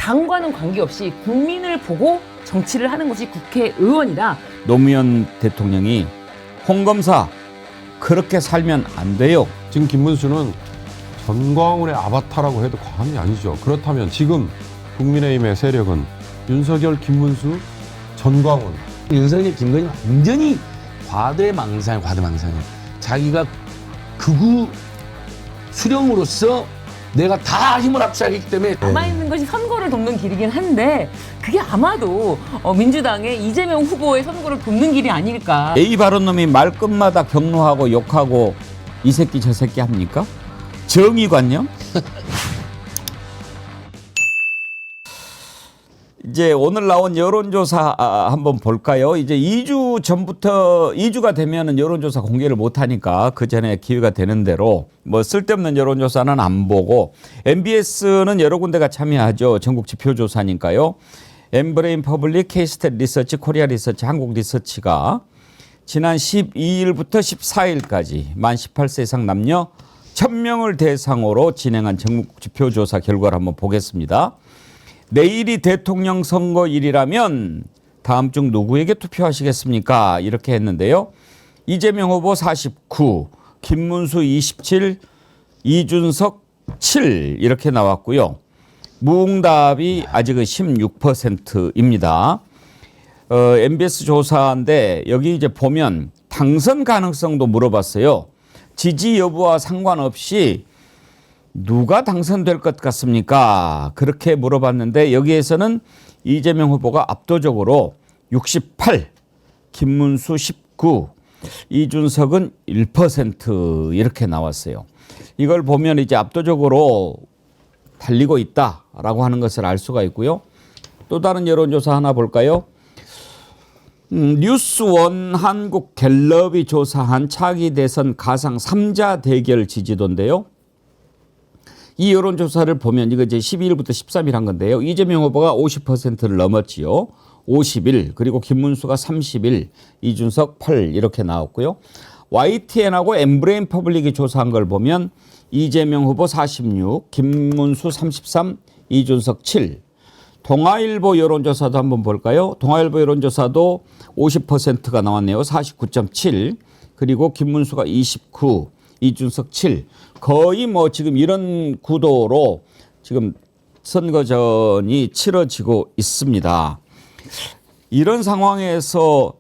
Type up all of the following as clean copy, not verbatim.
당과는 관계없이 국민을 보고 정치를 하는 것이 국회의원이다. 노무현 대통령이 홍검사 그렇게 살면 안 돼요. 지금 김문수는 전광훈의 아바타라고 해도 과언이 아니죠. 그렇다면 지금 국민의힘의 세력은 윤석열, 김문수, 전광훈. 윤석열, 김건희 완전히 과대망상이에요. 자기가 극우 수령으로서 내가 다 힘을 합치하기 때문에 남아있는 것이 선거를 돕는 길이긴 한데 그게 아마도 민주당의 이재명 후보의 선거를 돕는 길이 아닐까. A 발언놈이 말끝마다 경로하고 욕하고 이 새끼 저 새끼 합니까? 정의관념? 이제 오늘 나온 여론조사 한번 볼까요? 이제 2주 전부터 2주가 되면은 여론조사 공개를 못 하니까 그 전에 기회가 되는 대로 뭐 쓸데없는 여론조사는 안 보고 MBS는 여러 군데가 참여하죠. 전국 지표조사니까요. 엠브레인 퍼블릭, K스탯 리서치, 코리아 리서치, 한국 리서치가 지난 12일부터 14일까지 만 18세 이상 남녀 1000명을 대상으로 진행한 전국 지표조사 결과를 한번 보겠습니다. 내일이 대통령 선거일이라면 다음 중 누구에게 투표하시겠습니까? 이렇게 했는데요. 이재명 후보 49, 김문수 27, 이준석 7 이렇게 나왔고요. 무응답이 아직은 16%입니다. MBS 조사인데 여기 이제 보면 당선 가능성도 물어봤어요. 지지 여부와 상관없이 누가 당선될 것 같습니까? 그렇게 물어봤는데 여기에서는 이재명 후보가 압도적으로 68, 김문수 19, 이준석은 1% 이렇게 나왔어요. 이걸 보면 이제 압도적으로 달리고 있다라고 하는 것을 알 수가 있고요. 또 다른 여론조사 하나 볼까요? 뉴스원 한국 갤럽이 조사한 차기 대선 가상 3자 대결 지지도인데요. 이 여론조사를 보면 이거 이제 12일부터 13일 한 건데요. 이재명 후보가 50%를 넘었지요. 51, 그리고 김문수가 31, 이준석 8 이렇게 나왔고요. YTN하고 엠브레인 퍼블릭이 조사한 걸 보면 이재명 후보 46, 김문수 33, 이준석 7. 동아일보 여론조사도 한번 볼까요? 동아일보 여론조사도 50%가 나왔네요. 49.7. 그리고 김문수가 29, 이준석 7. 거의 뭐 지금 이런 구도로 지금 선거전이 치러지고 있습니다. 이런 상황에서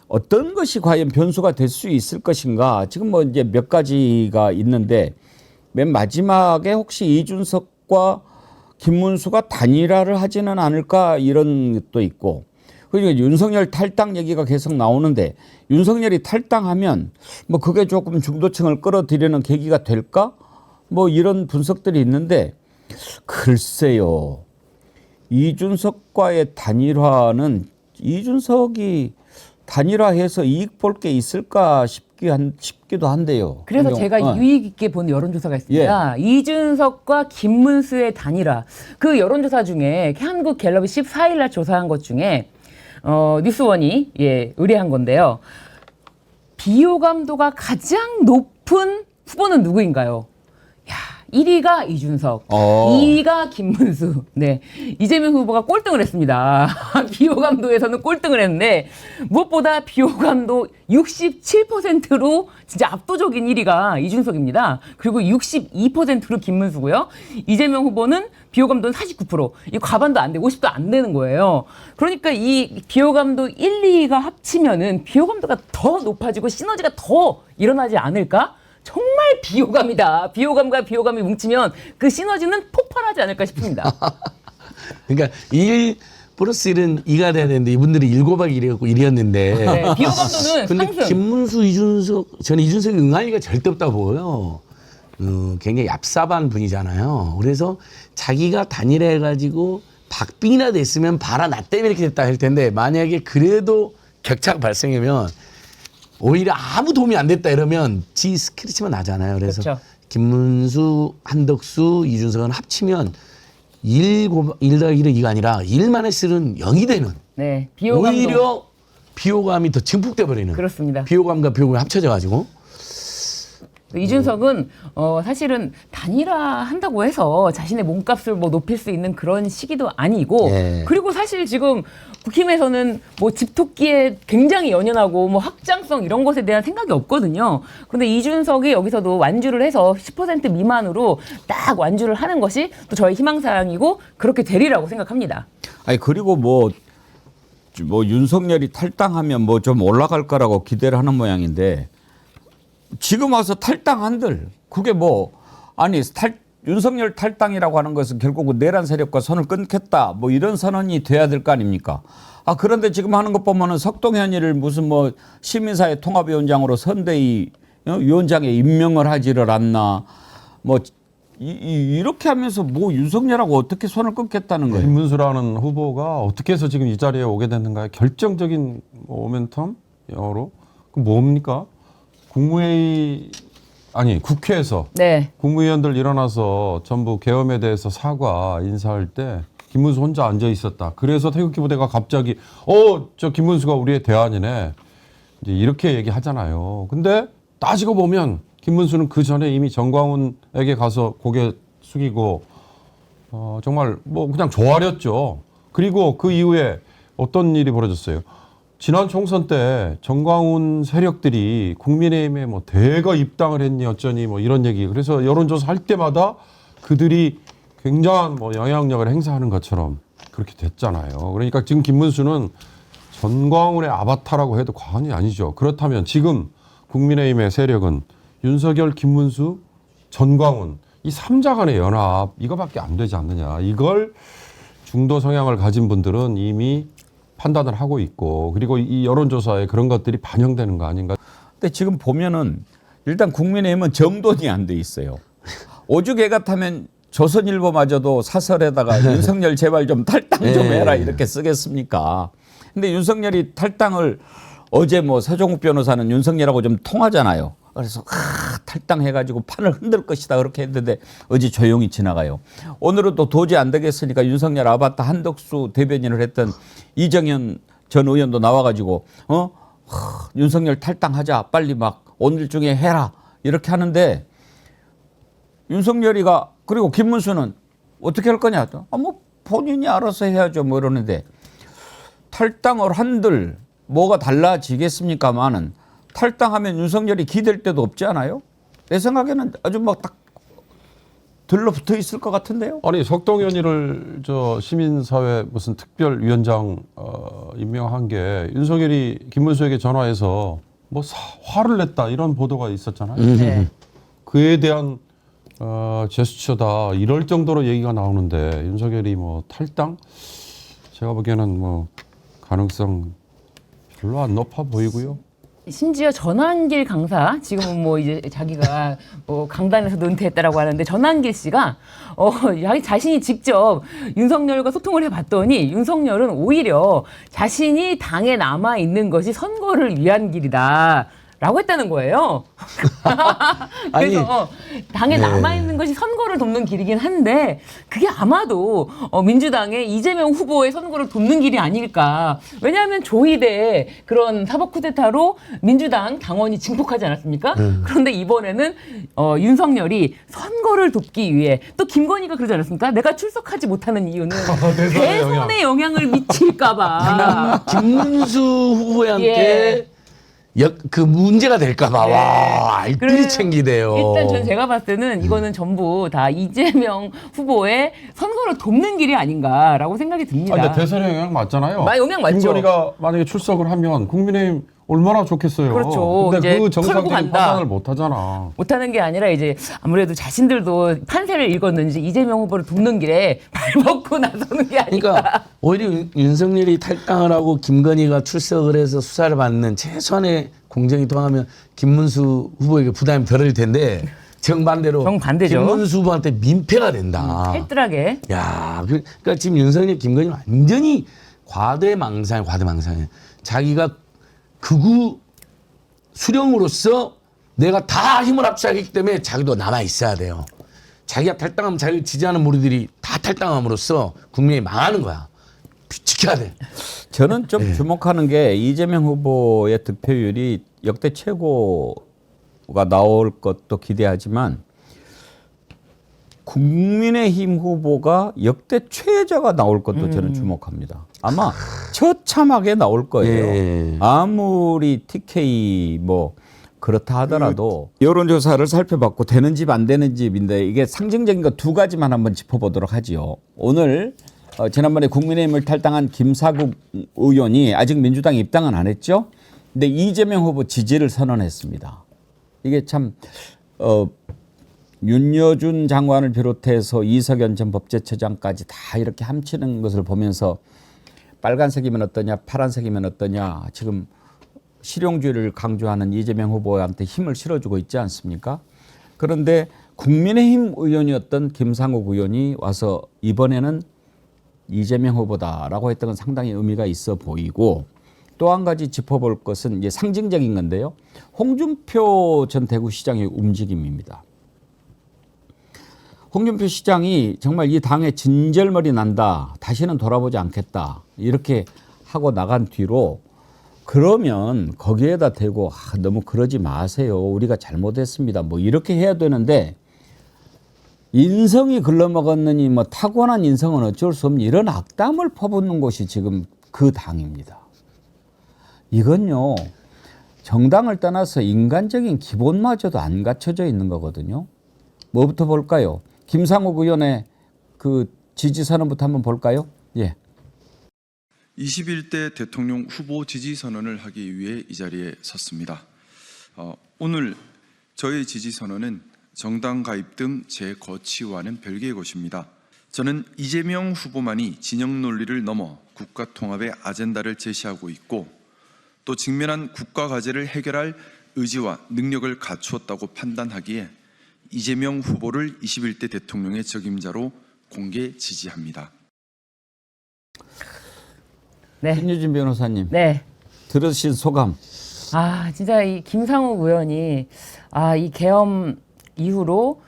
어떤 것이 과연 변수가 될 수 있을 것인가? 지금 뭐 이제 몇 가지가 있는데 맨 마지막에 혹시 이준석과 김문수가 단일화를 하지는 않을까 이런 것도 있고, 그러니까 윤석열 탈당 얘기가 계속 나오는데 윤석열이 탈당하면 뭐 그게 조금 중도층을 끌어들이는 계기가 될까? 뭐 이런 분석들이 있는데 글쎄요. 이준석과의 단일화는 이준석이 단일화해서 이익 볼 게 있을까 싶기도 한데요. 그래서 제가 유익 있게 본 여론조사가 있습니다. 예. 이준석과 김문수의 단일화. 그 여론조사 중에 한국 갤럽이 14일 날 조사한 것 중에 뉴스원이 의뢰한 건데요. 비호감도가 가장 높은 후보는 누구인가요? 1위가 이준석, 2위가 김문수. 네, 이재명 후보가 꼴등을 했습니다. 비호감도에서는 꼴등을 했는데 무엇보다 비호감도 67%로 진짜 압도적인 1위가 이준석입니다. 그리고 62%로 김문수고요. 이재명 후보는 비호감도는 49%. 이 과반도 안 되고 50도 안 되는 거예요. 그러니까 이 비호감도 1, 2위가 합치면은 비호감도가 더 높아지고 시너지가 더 일어나지 않을까? 정말 비호감이다. 비호감과 비호감이 뭉치면 그 시너지는 폭발하지 않을까 싶습니다. 그러니까 1 플러스 1은 2가 돼야 되는데 이분들이 1 곱하기 1이었고 1이었는데. 네, 비호감도는 근데 상승. 김문수, 이준석, 저는 이준석이 응할 절대 없다고 보고요. 굉장히 얍삽한 분이잖아요. 그래서 자기가 단일해가지고 박빙이나 됐으면 봐라 나 때문에 이렇게 됐다 할 텐데 만약에 그래도 격차가 발생하면 오히려 아무 도움이 안 됐다 이러면 지 스크래치만 나잖아요. 그래서 그렇죠. 김문수, 한덕수, 이준석은 합치면 1 더하기 1은 2가 아니라 1만 했으면 0이 되는. 네, 비호감도. 오히려 비호감이 더 증폭돼 버리는. 그렇습니다. 비호감과 비호감이 합쳐져 가지고 이준석은 사실은 단일화한다고 해서 자신의 몸값을 뭐 높일 수 있는 그런 시기도 아니고 예. 그리고 사실 지금 국힘에서는 뭐 집토끼에 굉장히 연연하고 뭐 확장성 이런 것에 대한 생각이 없거든요. 근데 이준석이 여기서도 완주를 해서 10% 미만으로 딱 완주를 하는 것이 또 저희 희망사항이고 그렇게 되리라고 생각합니다. 아니 그리고 뭐 윤석열이 탈당하면 뭐 좀 올라갈 거라고 기대를 하는 모양인데 지금 와서 탈당한들 그게 뭐 아니 윤석열 탈당이라고 하는 것은 결국은 내란 세력과 선을 끊겠다 뭐 이런 선언이 돼야 될 거 아닙니까? 아 그런데 지금 하는 것 보면은 석동현이를 무슨 뭐 시민사회 통합위원장으로 선대위 위원장에 임명을 하지를 않나 뭐 이렇게 하면서 뭐 윤석열하고 어떻게 손을 끊겠다는 거예요? 김문수라는 후보가 어떻게 해서 지금 이 자리에 오게 됐는가요? 결정적인 모멘텀 영어로 그 뭡니까? 국회에서 네. 국무위원들 일어나서 전부 계엄에 대해서 사과 인사할 때 김문수 혼자 앉아 있었다. 그래서 태극기 부대가 갑자기 저 김문수가 우리의 대안이네. 이제 이렇게 얘기하잖아요. 근데 따지고 보면 김문수는 그 전에 이미 정광훈에게 가서 고개 숙이고 정말 뭐 그냥 조아렸죠. 그리고 그 이후에 어떤 일이 벌어졌어요. 지난 총선 때 정광훈 세력들이 국민의힘에 뭐 대거 입당을 했니 어쩌니 뭐 이런 얘기. 그래서 여론조사 할 때마다 그들이 굉장한 뭐 영향력을 행사하는 것처럼 그렇게 됐잖아요. 그러니까 지금 김문수는 전광훈의 아바타라고 해도 과언이 아니죠. 그렇다면 지금 국민의힘의 세력은 윤석열, 김문수, 전광훈 이 3자 간의 연합 이거밖에 안 되지 않느냐. 이걸 중도 성향을 가진 분들은 이미 판단을 하고 있고 그리고 이 여론조사에 그런 것들이 반영되는 거 아닌가. 근데 지금 보면은 일단 국민의힘은 정돈이 안 돼 있어요. 오죽애 같으면 조선일보마저도 사설에다가 윤석열 제발 좀 탈당 좀 해라 이렇게 쓰겠습니까? 근데 윤석열이 탈당을 어제 뭐 서종욱 변호사는 윤석열하고 좀 통하잖아요. 그래서 탈당해가지고 판을 흔들 것이다 그렇게 했는데 어제 조용히 지나가요. 오늘은 또 도저히 안 되겠으니까 윤석열 아바타 한덕수 대변인을 했던 이정현 전 의원도 나와가지고 윤석열 탈당하자 빨리 막 오늘 중에 해라 이렇게 하는데 윤석열이가 그리고 김문수는 어떻게 할 거냐? 뭐 본인이 알아서 해야죠 뭐 이러는데 탈당을 한들 뭐가 달라지겠습니까마는 탈당하면 윤석열이 기댈 데도 없지 않아요? 내 생각에는 아주 막 딱 들러붙어 있을 것 같은데요. 아니 석동현이를 저 시민사회 무슨 특별위원장 임명한 게 윤석열이 김문수에게 전화해서 뭐 화를 냈다 이런 보도가 있었잖아요. 네. 그에 대한 제스처다 이럴 정도로 얘기가 나오는데 윤석열이 뭐 탈당? 제가 보기에는 뭐 가능성 별로 안 높아 보이고요. 심지어 전환길 강사 지금은 뭐 이제 자기가 뭐 강단에서 은퇴했다라고 하는데 전환길 씨가 자신이 직접 윤석열과 소통을 해봤더니 윤석열은 오히려 자신이 당에 남아 있는 것이 선거를 위한 길이다. 라고 했다는 거예요. 그래서 당에 남아있는 것이 선거를 돕는 길이긴 한데 그게 아마도 민주당의 이재명 후보의 선거를 돕는 길이 아닐까. 왜냐하면 조희대 그런 사법 쿠데타로 민주당 당원이 증폭하지 않았습니까? 그런데 이번에는 윤석열이 선거를 돕기 위해 또 김건희가 그러지 않았습니까? 내가 출석하지 못하는 이유는 대선에 영향을 미칠까 봐. 김문수 후보한테 예. 그 문제가 될까봐 와 알뜰히 챙기대요. 일단 제가 봤을 때는 이거는 전부 다 이재명 후보의 선거를 돕는 길이 아닌가라고 생각이 듭니다. 근데 대선에 영향 맞잖아요. 영향 맞죠. 김건희가 만약에 출석을 하면 국민의힘 얼마나 좋겠어요. 그렇죠. 근데 이제 그 털고 정상적인 간다. 판단을 못 하잖아. 못하는 게 아니라 이제 아무래도 자신들도 판세를 읽었는지 이재명 후보를 돕는 길에 발벗고 나서는 게 아닐까. 그러니까 오히려 윤석열이 탈당을 하고 김건희가 출석을 해서 수사를 받는 최소한의 공정이 통하면 김문수 후보에게 부담이 덜할 텐데 정반대로 정반대죠. 김문수 후보한테 민폐가 된다. 알뜰하게. 야, 그러니까 지금 윤석열, 김건희 완전히 과대망상이에요. 자기가 극우 수령으로서 내가 다 힘을 합치기 때문에 자기도 남아 있어야 돼요. 자기가 탈당하면 자기를 지지하는 무리들이 다 탈당함으로써 국민이 망하는 거야. 지켜야 돼. 저는 좀 주목하는 게 이재명 후보의 득표율이 역대 최고 후보가 나올 것도 기대하지만 국민의힘 후보가 역대 최저가 나올 것도 저는 주목합니다. 아마 처참하게 나올 거예요. 예. 아무리 TK 뭐 그렇다 하더라도 여론조사를 살펴봤고 되는 집 안 되는 집인데 이게 상징적인 거 두 가지만 한번 짚어보도록 하지요. 오늘 지난번에 국민의힘을 탈당한 김사국 의원이 아직 민주당에 입당은 안 했죠. 근데 이재명 후보 지지를 선언했습니다. 이게 참 윤여준 장관을 비롯해서 이석연 전 법제처장까지 다 이렇게 함치는 것을 보면서 빨간색이면 어떠냐 파란색이면 어떠냐 지금 실용주의를 강조하는 이재명 후보한테 힘을 실어주고 있지 않습니까? 그런데 국민의힘 의원이었던 김상욱 의원이 와서 이번에는 이재명 후보다라고 했던 건 상당히 의미가 있어 보이고 또 한 가지 짚어볼 것은 이제 상징적인 건데요. 홍준표 전 대구시장의 움직임입니다. 홍준표 시장이 정말 이 당에 진절머리 난다. 다시는 돌아보지 않겠다. 이렇게 하고 나간 뒤로 그러면 거기에다 대고 너무 그러지 마세요. 우리가 잘못했습니다. 뭐 이렇게 해야 되는데 인성이 글러먹었느니 뭐 타고난 인성은 어쩔 수 없는 이런 악담을 퍼붓는 곳이 지금 그 당입니다. 이건요. 정당을 떠나서 인간적인 기본마저도 안 갖춰져 있는 거거든요. 뭐부터 볼까요? 김상욱 의원의 그 지지선언부터 한번 볼까요? 예. 21대 대통령 후보 지지선언을 하기 위해 이 자리에 섰습니다. 오늘 저의 지지선언은 정당 가입 등 제 거취와는 별개의 것입니다. 저는 이재명 후보만이 진영 논리를 넘어 국가 통합의 아젠다를 제시하고 있고 또 직면한 국가 과제를 해결할 의지와 능력을 갖추었다고 판단하기에 이재명 후보를 21대 대통령의 적임자로 공개 지지합니다. 네. 신유진 변호사님. 네. 들으신 소감. 진짜 이 김상욱 의원이 이 계엄 이후로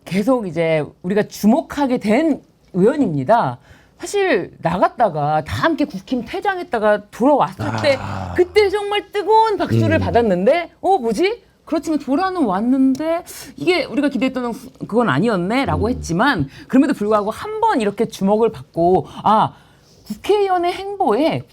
계속 이제 우리가 주목하게 된 의원입니다. 사실 나갔다가 다 함께 국힘 퇴장했다가 돌아왔을 때 그때 정말 뜨거운 박수를 받았는데 뭐지? 그렇지만 돌아는 왔는데 이게 우리가 기대했던 그건 아니었네라고 했지만 그럼에도 불구하고 한 번 이렇게 주목을 받고 국회의원의 행보에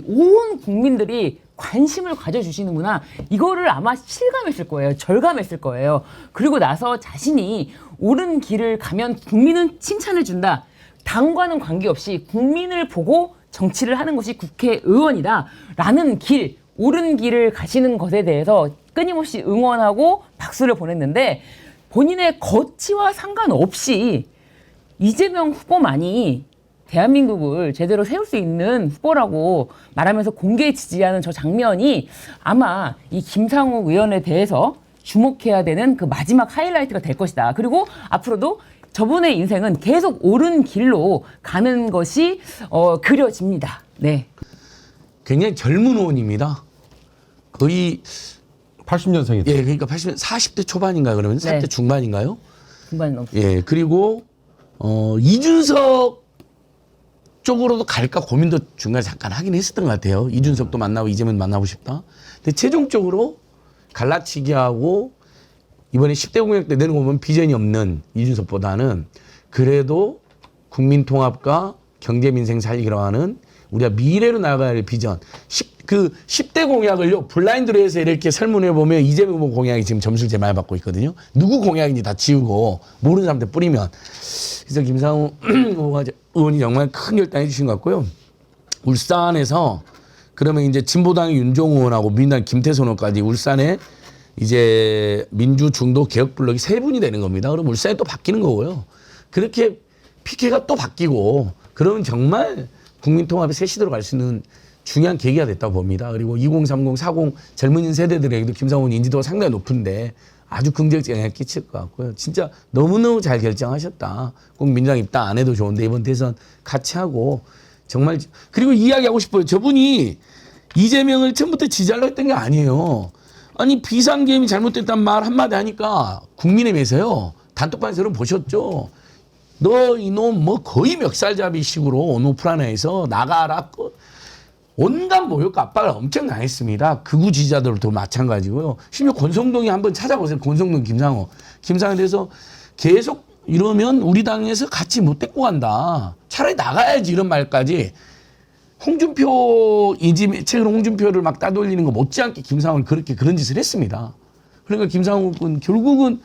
온 국민들이 관심을 가져주시는구나. 이거를 아마 실감했을 거예요. 절감했을 거예요. 그리고 나서 자신이 옳은 길을 가면 국민은 칭찬을 준다. 당과는 관계없이 국민을 보고 정치를 하는 것이 국회의원이다. 라는 길, 옳은 길을 가시는 것에 대해서 끊임없이 응원하고 박수를 보냈는데 본인의 거취와 상관없이 이재명 후보만이 대한민국을 제대로 세울 수 있는 후보라고 말하면서 공개 지지하는 저 장면이 아마 이 김상욱 의원에 대해서 주목해야 되는 그 마지막 하이라이트가 될 것이다. 그리고 앞으로도 저분의 인생은 계속 옳은 길로 가는 것이 그려집니다. 네. 굉장히 젊은 의원입니다. 거의 80년생이다. 예, 그러니까 40대 초반인가요? 그러면 40대 네. 중반인가요? 중반 넘습니다. 예, 그리고 이준석 쪽으로도 갈까 고민도 중간에 잠깐 하긴 했었던 것 같아요. 이준석도 만나고 이재명 만나고 싶다. 근데 최종적으로 갈라치기 하고 이번에 10대 공약 때 내는 거 보면 비전이 없는 이준석보다는 그래도 국민 통합과 경제 민생 살리기로 하는 우리가 미래로 나가야 할 비전. 10대 공약을요, 블라인드로 해서 이렇게 설문해 보면 이재명 후보 공약이 지금 점수를 제일 많이 받고 있거든요. 누구 공약인지 다 지우고 모르는 사람들 뿌리면. 그래서 김상우 의원이 정말 큰 결단해 주신 것 같고요. 울산에서 그러면 이제 진보당의 윤종호 의원하고 민주당 김태선 의원까지 울산에 이제 민주 중도 개혁 블록이 3분이 되는 겁니다. 그럼 울산에 또 바뀌는 거고요. 그렇게 PK가 또 바뀌고 그러면 정말 국민 통합의 새 시대로 갈 수 있는 중요한 계기가 됐다고 봅니다. 그리고 2030, 40 젊은 세대들에게도 김상훈 인지도가 상당히 높은데 아주 긍정적 영향을 끼칠 것 같고요. 진짜 너무너무 잘 결정하셨다. 꼭 민주당 입당 안 해도 좋은데 이번 대선 같이 하고 정말 그리고 이야기하고 싶어요. 저분이 이재명을 처음부터 지지하려고 했던 게 아니에요. 아니 비상계엄이 잘못됐단 말 한마디 하니까 국민의힘에서요. 단톡방에서 보셨죠. 너 이놈 뭐 거의 멱살잡이식으로 오노프라나에서 나가라. 온갖 모욕과 압박을 엄청 당했습니다. 극우 지지자들도 마찬가지고요. 심지어 권성동이 한번 찾아보세요. 권성동, 김상호에 대해서 계속 이러면 우리 당에서 같이 못 데리고 간다. 차라리 나가야지 이런 말까지. 홍준표 최근 홍준표를 막 따돌리는 거 못지않게 김상호는 그런 짓을 했습니다. 그러니까 김상호는 결국은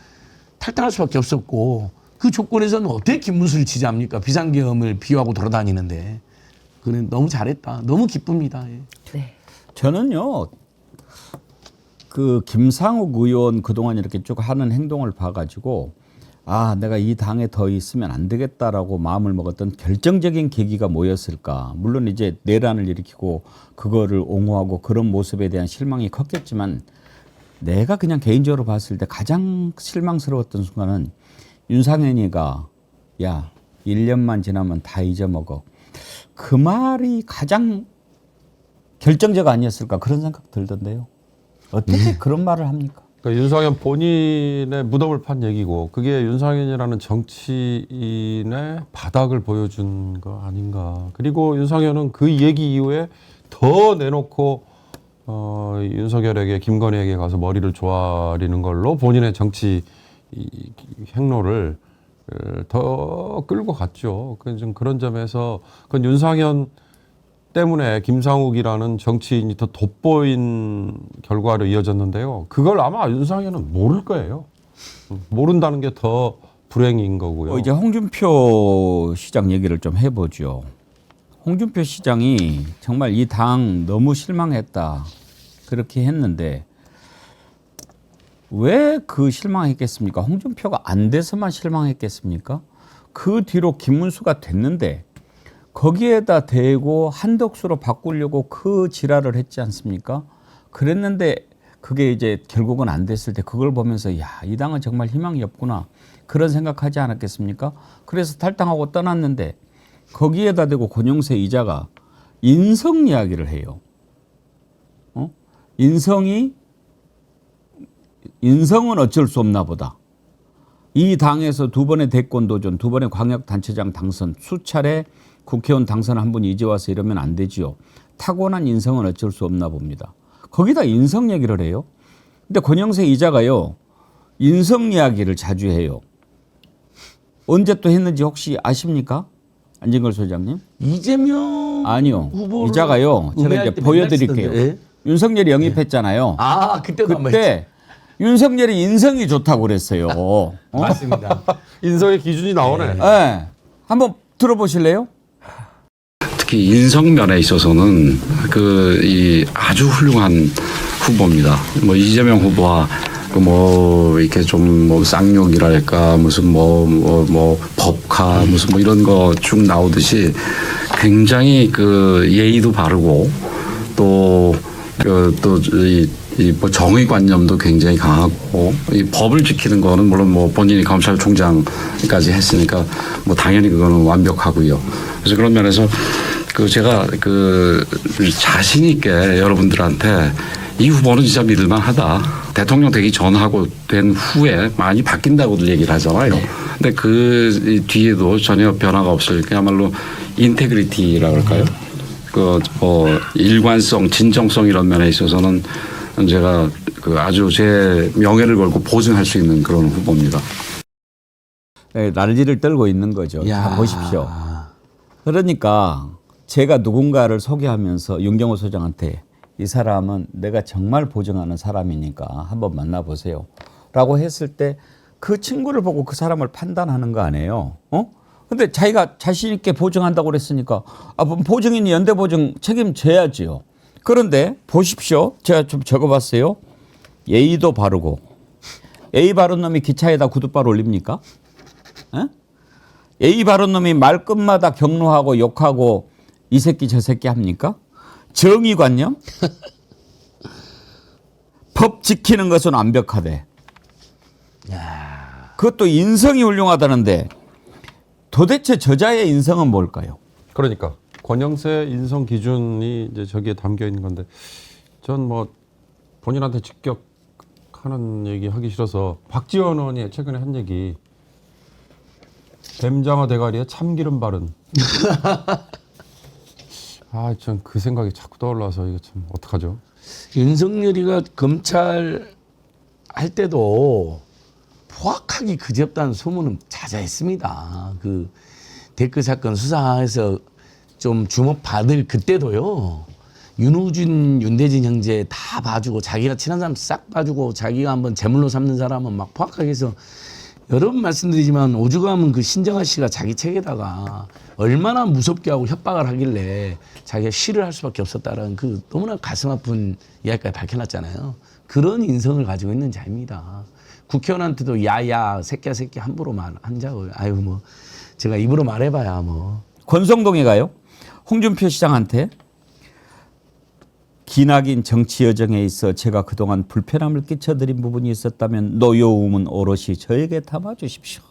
탈당할 수밖에 없었고 그 조건에서는 어떻게 김문수를 지지합니까? 비상계엄을 비유하고 돌아다니는데. 그는 너무 잘했다. 너무 기쁩니다. 예. 네. 저는요, 그 김상욱 의원 그동안 이렇게 쭉 하는 행동을 봐가지고, 아, 내가 이 당에 더 있으면 안 되겠다라고 마음을 먹었던 결정적인 계기가 뭐였을까. 물론 이제 내란을 일으키고 그거를 옹호하고 그런 모습에 대한 실망이 컸겠지만, 내가 그냥 개인적으로 봤을 때 가장 실망스러웠던 순간은 윤상현이가 야, 1년만 지나면 다 잊어먹어. 그 말이 가장 결정적 아니었을까 그런 생각 들던데요. 어떻게 그런 말을 합니까? 그러니까 윤상현 본인의 무덤을 판 얘기고 그게 윤상현이라는 정치인의 바닥을 보여준 거 아닌가. 그리고 윤상현은 그 얘기 이후에 더 내놓고 윤석열에게 김건희에게 가서 머리를 조아리는 걸로 본인의 정치 행로를 더 끌고 갔죠. 좀 그런 점에서 그건 윤상현 때문에 김상욱이라는 정치인이 더 돋보인 결과로 이어졌는데요. 그걸 아마 윤상현은 모를 거예요. 모른다는 게 더 불행인 거고요. 이제 홍준표 시장 얘기를 좀 해보죠. 홍준표 시장이 정말 이 당 너무 실망했다 그렇게 했는데 왜 그 실망했겠습니까? 홍준표가 안 돼서만 실망했겠습니까? 그 뒤로 김문수가 됐는데 거기에다 대고 한덕수로 바꾸려고 그 지랄을 했지 않습니까? 그랬는데 그게 이제 결국은 안 됐을 때 그걸 보면서 야, 이 당은 정말 희망이 없구나 그런 생각하지 않았겠습니까? 그래서 탈당하고 떠났는데 거기에다 대고 권영세 이자가 인성 이야기를 해요. 인성은 어쩔 수 없나 보다. 이 당에서 2번의 대권 도전, 2번의 광역단체장 당선, 수차례 국회의원 당선 한 분이 이제 와서 이러면 안 되지요. 타고난 인성은 어쩔 수 없나 봅니다. 거기다 인성 얘기를 해요. 근데 권영세 이자가요. 인성 이야기를 자주 해요. 언제 또 했는지 혹시 아십니까? 안진걸 소장님? 이재명 아니요. 후보를 이자가요. 제가 우회할 이제 때 보여드릴게요. 맨날 쓰던데. 윤석열이 영입했잖아요. 아, 그때도 한번 했죠. 그때 윤석열이 인성이 좋다고 그랬어요. 맞습니다. 인성의 기준이 나오네. 네. 한번 들어보실래요? 특히 인성면에 있어서는 이 아주 훌륭한 후보입니다. 뭐 이재명 후보와 뭐 이렇게 좀 뭐 쌍욕이랄까 무슨 뭐 법카 무슨 뭐 이런 거 쭉 나오듯이 굉장히 그 예의도 바르고 뭐 정의관념도 굉장히 강하고 이 법을 지키는 거는 물론 뭐 본인이 검찰총장까지 했으니까 뭐 당연히 그거는 완벽하고요. 그래서 그런 면에서 제가 자신 있게 여러분들한테 이 후보는 진짜 믿을만하다. 대통령 되기 전하고 된 후에 많이 바뀐다고들 얘기를 하잖아요. 근데 그 뒤에도 전혀 변화가 없을 그야말로 인테그리티라고 할까요? 일관성, 진정성 이런 면에 있어서는 제가 아주 제 명예를 걸고 보증할 수 있는 그런 후보입니다. 네, 난리를 떨고 있는 거죠. 야. 자, 보십시오. 그러니까 제가 누군가를 소개하면서 윤경호 소장한테 이 사람은 내가 정말 보증하는 사람이니까 한번 만나보세요. 라고 했을 때 그 친구를 보고 그 사람을 판단하는 거 아니에요. 근데 자기가 자신 있게 보증한다고 그랬으니까 보증인이 연대보증 책임져야지요. 그런데 보십시오. 제가 좀 적어봤어요. 예의도 바르고 예의 바른 놈이 기차에다 구둣발 올립니까? 에? 예의 바른 놈이 말끝마다 경로하고 욕하고 이 새끼 저 새끼 합니까? 정의관념? 법 지키는 것은 완벽하대. 그것도 인성이 훌륭하다는데 도대체 저자의 인성은 뭘까요? 그러니까 권영세 인성 기준이 이제 저기에 담겨 있는 건데 전 뭐 본인한테 직격 하는 얘기 하기 싫어서 박지원 의원이 최근에 한 얘기 뱀장어 대가리에 참기름 바른 전 그 생각이 자꾸 떠올라서 이거 참 어떡하죠? 윤석열이가 검찰 할 때도 포악하기 그지없다는 소문은 자자했습니다. 그 댓글 사건 수사해서 좀 주목받을 그때도요. 윤우준, 윤대진 형제 다 봐주고 자기가 친한 사람 싹 봐주고 자기가 한번 제물로 삼는 사람은 막 포악하게 해서 여러 번 말씀드리지만 오죽하면 그 신정아 씨가 자기 책에다가 얼마나 무섭게 하고 협박을 하길래 자기가 시를 할 수밖에 없었다라는 그 너무나 가슴 아픈 이야기까지 밝혀놨잖아요. 그런 인성을 가지고 있는 자입니다. 국회의원한테도 야야 새끼야 새끼 함부로 말한자고 아유 뭐 제가 입으로 말해봐야 뭐. 권성동이 가요. 홍준표 시장한테 기나긴 정치 여정에 있어 제가 그동안 불편함을 끼쳐드린 부분이 있었다면 노여움은 오롯이 저에게 담아주십시오.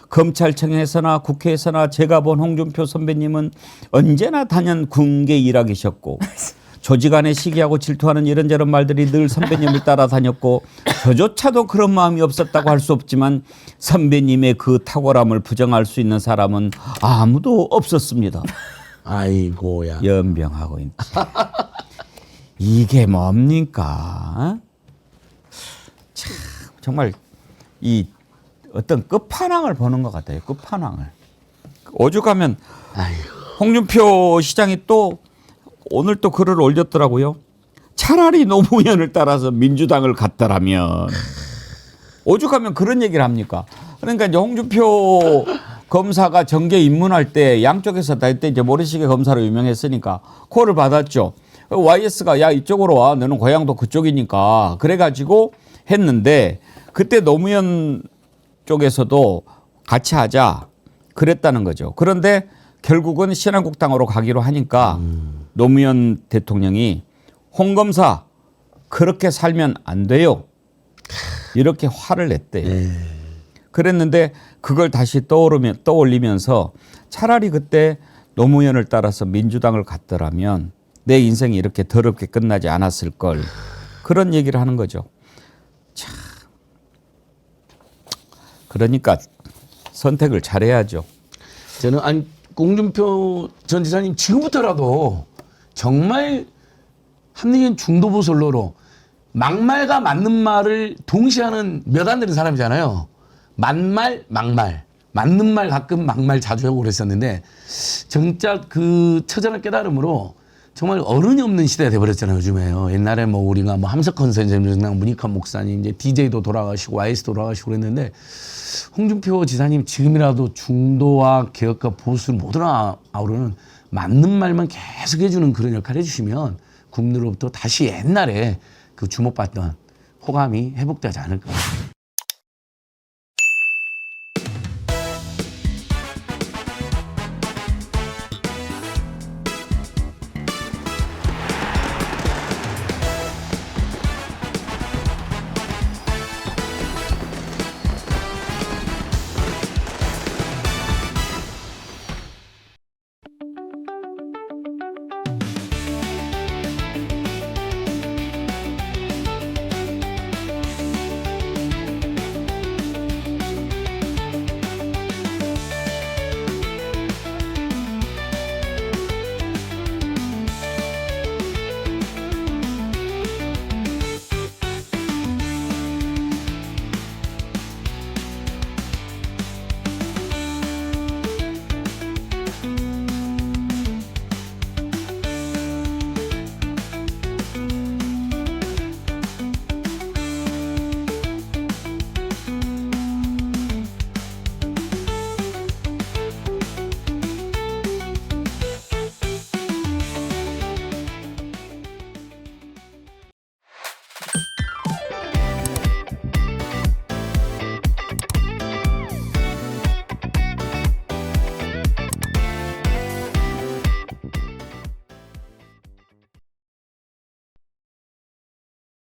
검찰청에서나 국회에서나 제가 본 홍준표 선배님은 언제나 단연 군계 일하계셨고 조직 안에 시기하고 질투하는 이런저런 말들이 늘 선배님을 따라다녔고 저조차도 그런 마음이 없었다고 할 수 없지만 선배님의 그 탁월함을 부정할 수 있는 사람은 아무도 없었습니다. 아이고야. 연병하고 있네. 이게 뭡니까? 참 정말 이 어떤 끝판왕을 보는 것 같아요. 끝판왕을. 오죽하면 홍준표 시장이 또 오늘 또 글을 올렸더라고요. 차라리 노무현을 따라서 민주당을 갔더라면. 오죽하면 그런 얘기를 합니까? 그러니까 이제 홍준표 검사가 정계 입문할 때 양쪽에서 다 이때 이제 모래시계 검사로 유명했으니까 콜을 받았죠. YS가 야 이쪽으로 와. 너는 고향도 그쪽이니까. 그래가지고 했는데 그때 노무현 쪽에서도 같이 하자 그랬다는 거죠. 그런데 결국은 신한국당으로 가기로 하니까 노무현 대통령이 홍 검사 그렇게 살면 안 돼요. 이렇게 화를 냈대요. 그랬는데 그걸 다시 떠올리면서 차라리 그때 노무현을 따라서 민주당을 갔더라면 내 인생이 이렇게 더럽게 끝나지 않았을 걸. 그런 얘기를 하는 거죠. 참. 그러니까 선택을 잘해야죠. 저는 홍준표 전 지사님 지금부터라도 정말 합리적인 중도보선로로 막말과 맞는 말을 동시에 하는 몇 안 되는 사람이잖아요. 만말, 막말. 맞는 말 가끔 막말 자주 하고 그랬었는데 정작 그 처절한 깨달음으로 정말 어른이 없는 시대가 돼버렸잖아요, 요즘에요. 옛날에 뭐 우리가 뭐 함석헌 선생님, 문익환 목사님, 이제 DJ도 돌아가시고 YS도 돌아가시고 그랬는데 홍준표 지사님 지금이라도 중도와 개혁과 보수를 모두 아우르는 맞는 말만 계속 해주는 그런 역할을 해주시면 국민으로부터 다시 옛날에 그 주목받던 호감이 회복되지 않을까.